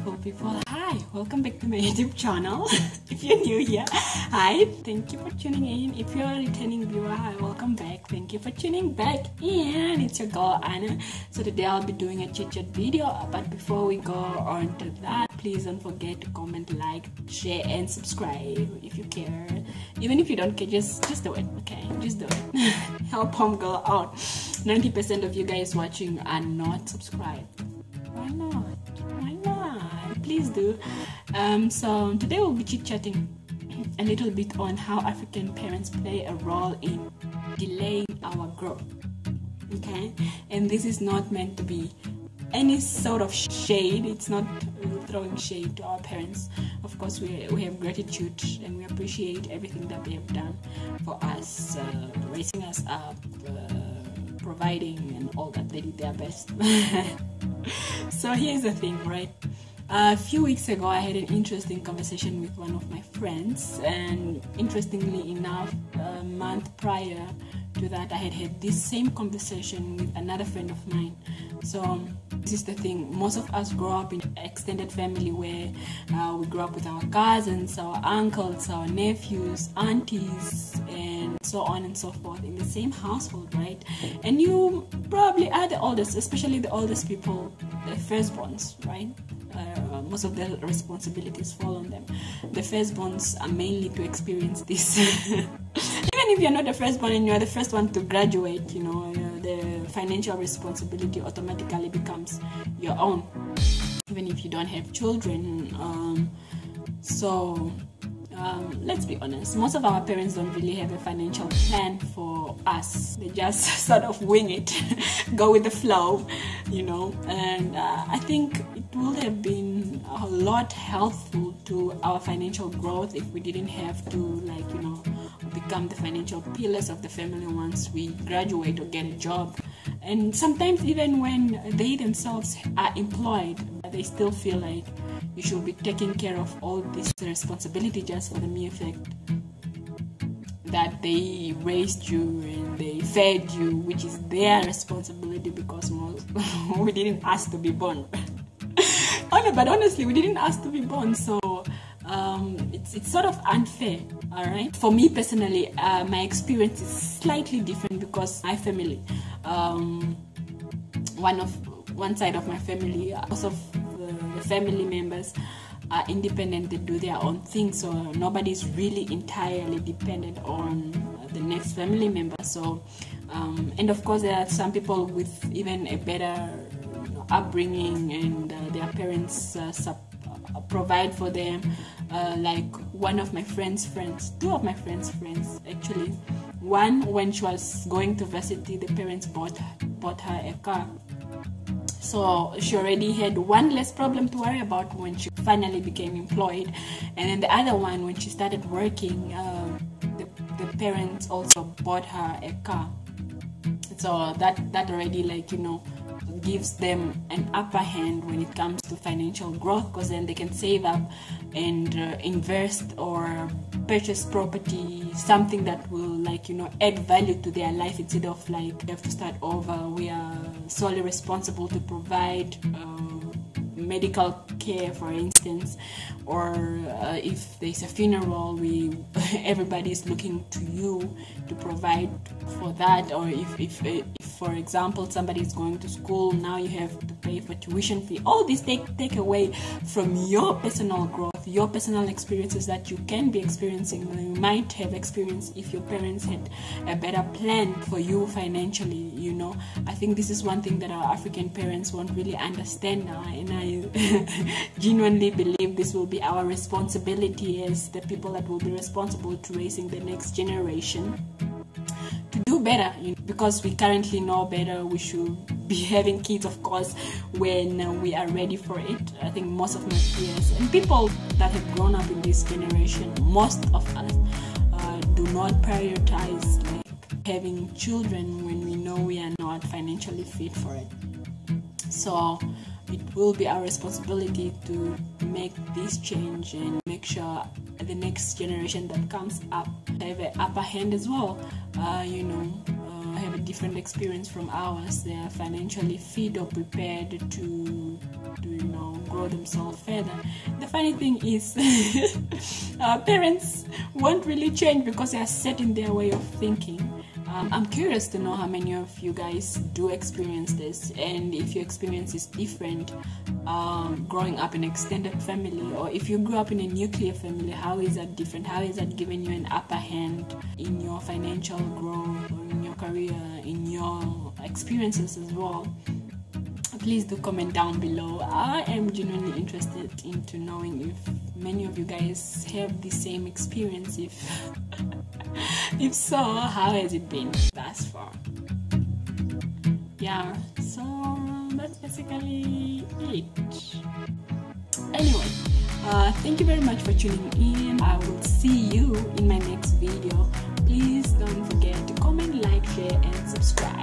beautiful people. Hi, welcome back to my YouTube channel. If you're new here, hi, thank you for tuning in. If you're a returning viewer, hi, welcome back. Thank you for tuning back in. It's your girl Anna. So today I'll be doing a chit chat video, but before we go on to that, please don't forget to comment, like, share and subscribe if you care. Even if you don't care, just do it, okay? Just do it. Help homegirl out. 90% of you guys watching are not subscribed. Why not? Please do. So today we'll be chit-chatting a little bit on how African parents play a role in delaying our growth. Okay, and this is not meant to be any sort of shade. It's not throwing shade to our parents. Of course, we have gratitude and we appreciate everything that they have done for us, raising us up, providing and all that. They did their best. So here's the thing, right? A few weeks ago, I had an interesting conversation with one of my friends, and interestingly enough, a month prior to that, I had this same conversation with another friend of mine. So this is the thing, most of us grow up in an extended family where we grow up with our cousins, our uncles, our nephews, aunties, and so on and so forth in the same household, right? And you probably are the oldest, especially the oldest people, the firstborns, right? Most of the responsibilities fall on them. The firstborns are mainly to experience this. Even if you're not the firstborn and you're the first one to graduate, you know, the financial responsibility automatically becomes your own, even if you don't have children. Let's be honest, most of our parents don't really have a financial plan for us. They just sort of wing it, go with the flow, you know. And I think it would have been a lot helpful to our financial growth if we didn't have to, like, you know, become the financial pillars of the family once we graduate or get a job. And sometimes even when they themselves are employed, they still feel like you should be taking care of all this responsibility just for the mere fact that they raised you and they fed you, which is their responsibility because we didn't ask to be born. But honestly, we didn't ask to be born, so it's sort of unfair, all right? For me personally, my experience is slightly different because my family, one side of my family, most of the family members are independent. They do their own thing, so nobody's really entirely dependent on the next family member. So and of course there are some people with even a better upbringing and their parents provide for them, like one of my friends' friends, two of my friends' friends actually. One, when she was going to varsity, the parents bought her a car. So she already had one less problem to worry about when she finally became employed. And then the other one, when she started working, the parents also bought her a car. So that already, like, you know, gives them an upper hand when it comes to financial growth, because then they can save up and invest or purchase property, something that will, like, you know, add value to their life, instead of like they have to start over. We are solely responsible to provide medical care, for instance, or if there's a funeral, everybody is looking to you to provide for that. Or if for example somebody is going to school, now you have to pay for tuition fee. All this take away from your personal growth, your personal experiences that you can be experiencing, you might have experienced if your parents had a better plan for you financially, you know. I think this is one thing that our African parents won't really understand now, and I genuinely believe this will be our responsibility as the people that will be responsible to raising the next generation to do better, you know, because we currently know better. We should be having kids, of course, when we are ready for it. I think most of my peers and people that have grown up in this generation, most of us do not prioritize like having children when we know we are not financially fit for it. So it will be our responsibility to make this change and make sure the next generation that comes up have an upper hand as well, have a different experience from ours. They are financially fit or prepared to grow themselves further. The funny thing is, our parents won't really change because they are set in their way of thinking. I'm curious to know how many of you guys do experience this, and if your experience is different growing up in an extended family, or if you grew up in a nuclear family, how is that different? How is that giving you an upper hand in your financial growth, or in your career, in your experiences as well? Please do comment down below. I am genuinely interested into knowing if many of you guys have the same experience. If so, how has it been thus far? Yeah, so that's basically it. Anyway, thank you very much for tuning in. I will see you in my next video. Please don't forget to comment, like, share, and subscribe.